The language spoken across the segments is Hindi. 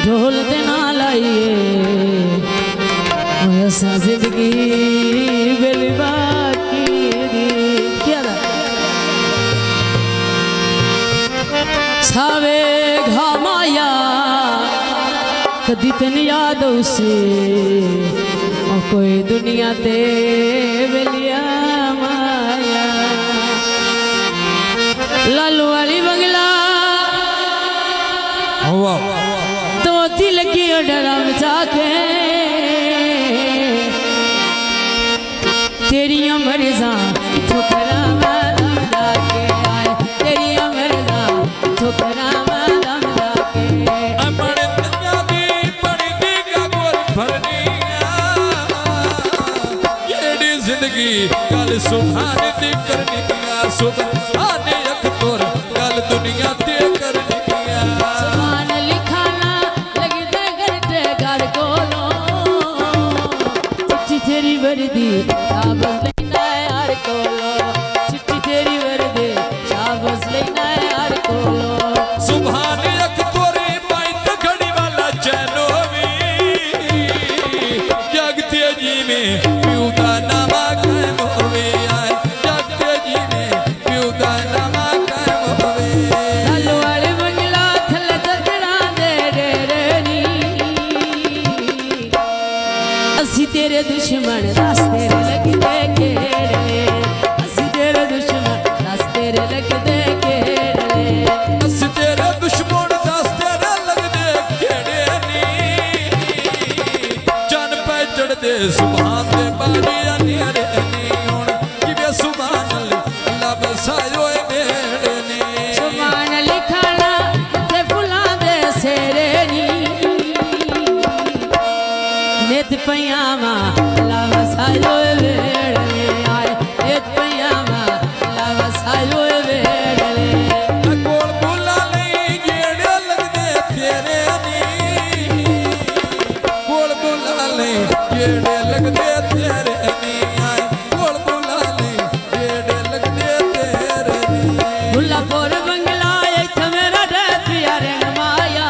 ढोल देना लाइए ऐसा जिंदगी बेलबा की क्या छावे घामाया कदी तेन याद उसे कोई दुनिया ते बेलिया माया लालू वाली बंगला तो दिल की डरम जाके तेरी अमर जा ठोकरा दम जाके आए तेरी अमर जा ठोकरा दम जाके अमर पंजाबी पड़ी दी गोर भरनिया ये जिंदगी कल सुहानी दी करनिया सुहानी अख तोर कल दुनिया ते करनिया सुभान लिखाना लगदे करते घर कोलो चिट्ठी तेरी वर्दी शाबाश लेना यार कोलो चिट्ठी तेरी वर्दी शाबाश लेना यार कोलो सुभान अख तोरी पाई तखड़ी वाला चैनो भी जगते जी में प्यू का नामा कायम होवे आए जगते जी में प्यू का नामा कायम होवे लालू वाले बंगला थल्ले चढ़ा दे रे नी असी तेरे दुश्मन रास्ते लगदे केड़े असी तेरे दुश्मन रास्ते लगदे केड़े अस तेरे दुश्मन रास्ते लगदे केड़े नी जन पे चढ़दे सुभान दे बारिया नेरे नी हुण किवे सुभान अल्लाह बसायो मेरे नी सुभान लिखाना ते फुलां दे सेरे नी नित पयामा अल्लाह वसायो वेड़े आए नित पयामा अल्लाह वसायो वेड़े कोल बोला नहीं जेड़े लगदे तेरे नी कोल बोला नहीं जेड़े लगदे तेरे नी आए कोल बोला नहीं जेड़े लगदे तेरे नी मुल्लापुर बंगला इत्थे मेरा डे प्यारे नमाया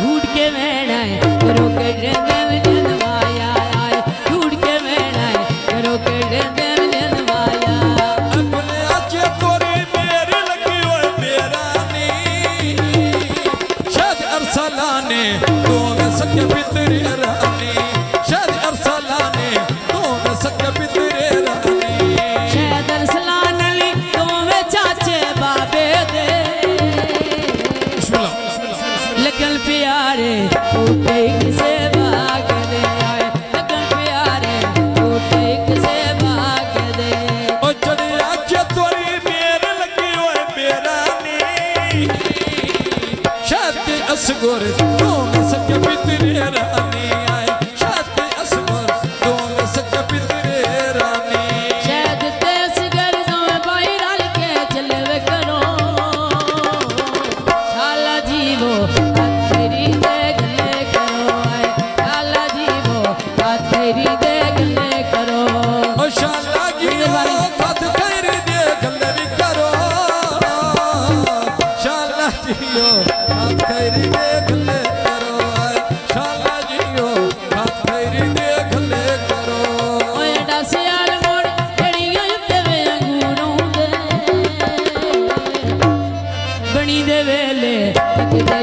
ढूंढ के मैंने करो के डेंदे में नमाया आए ढूंढ के मैंने करो के डेंदे में नमाया अपने आचे तोरी मेरे लगी होए मेरा नी शायद अरसलाने तो में सके पितरे रानी शायद अरसलाने तो में सके पितरे रानी शायद अरसलान अली तुम्हें चाचे बाबे दे लगन प्यारे टूटे किसे भाग दे आए लगन प्यारे टूटे किसे भाग दे ओ चढ़े आचे तोरी मेरे लगी होए मेरा नी शायद असगोर तो में सके पितरे रानी आए शायद असगोर तो में सके पितरे रानी शायद तेस गर्दों में भाई रल के चलवे करो शाला जीवो तेरी दे गले करो आए शाला जीवो तेरी दे गले करो ओ शाला जी बात कर दे गले भी करो शाला जी बात कर दे गले करो आए शाला जी बात कर दे गले करो ओए डासियाल मोड़ एड़ियां उत्ते वे अंगूरों दे बनी दे वेले लगदे